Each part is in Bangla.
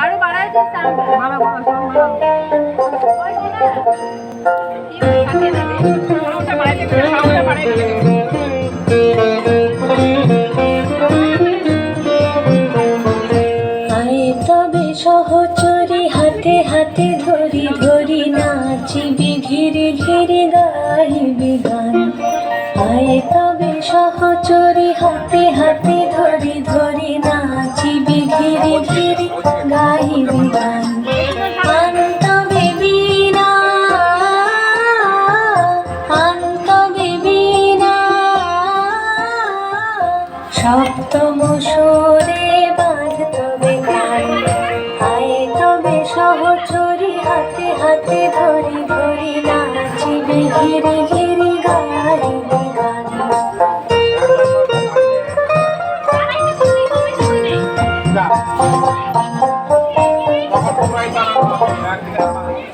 আরো বাড়াইছিস সাউন্ড বাড়া বাড়া সাউন্ড বাড়া ওই না কি কাটে না সাউন্ডটা বাড়াইতে গেলে সাউন্ডটা বাড়াইতে গেলে আয় তবে সহচরী হাতে হাতে ধরি ধরি নাচিবি ঘিরে ঘিরে গাইবি গান। আয় তবে সহচরী হাতে হাতে ধরি ধরি নাচিবি ঘিরে ঘিরে গাইবি গান। আনতবে বীণা আনতবে বীণা সপ্তম সুরে বাঁধতবে গান। আয় তবে সহচরী হাতে হাতে ধরি ধরি নাচিবি ঘিরে ঘিরে গাইবি গান।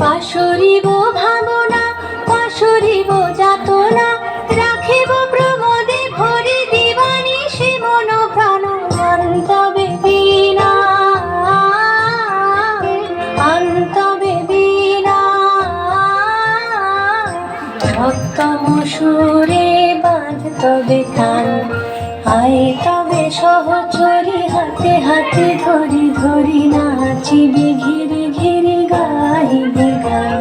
পাশরিব ভাবনা পাশরিব যাতনা রাখিব প্রমোদে ভরে দিবানি সে মন প্রাণ। আনতবে বীণা আনতবে বীণা সপ্তম সুরে বাঁধতবে তান। আয় তবে সহচরী হাতে হাতে ধরি ধরি নাচিবি ঘিরে ঘিরে গাইবি গান।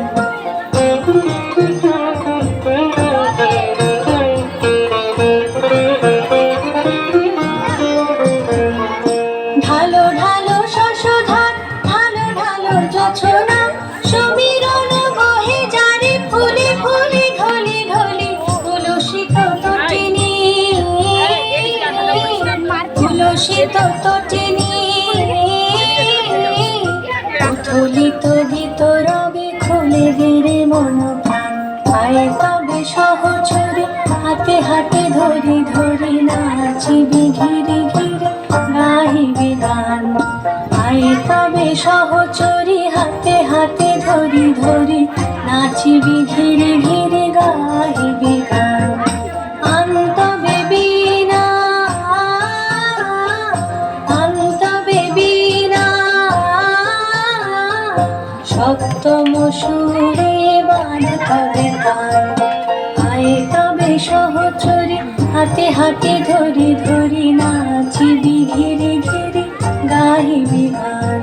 ঢালো ঢালো শশধার ঢালো ঢালো জোছনা সমীরণ বহে যারে ফুলে ফুলে ঢলে ঢলে তুলসিত তটিনী তুলসিত তটিনী উথলিত ভিতরবে খুলে গেরে মন প্রাণ। আয় তবে সহচরী হাতে হাতে ধরি ধরি নাচিবি ঘিরে ঘিরে গাইবি গান। আয় তবে সহচরী হাতে হাতে ধরি ধরি নাচিবি ঘিরে ঘিরে গাইবি গান। আনতবে বীণা আনতবে বীণা সপ্তম সুরে বাঁধতবে গান। আয় তবে সহচরী হাতে হাতে ধরি ধরি নাচিবি ঘিরে ঘিরে গাইবি গান।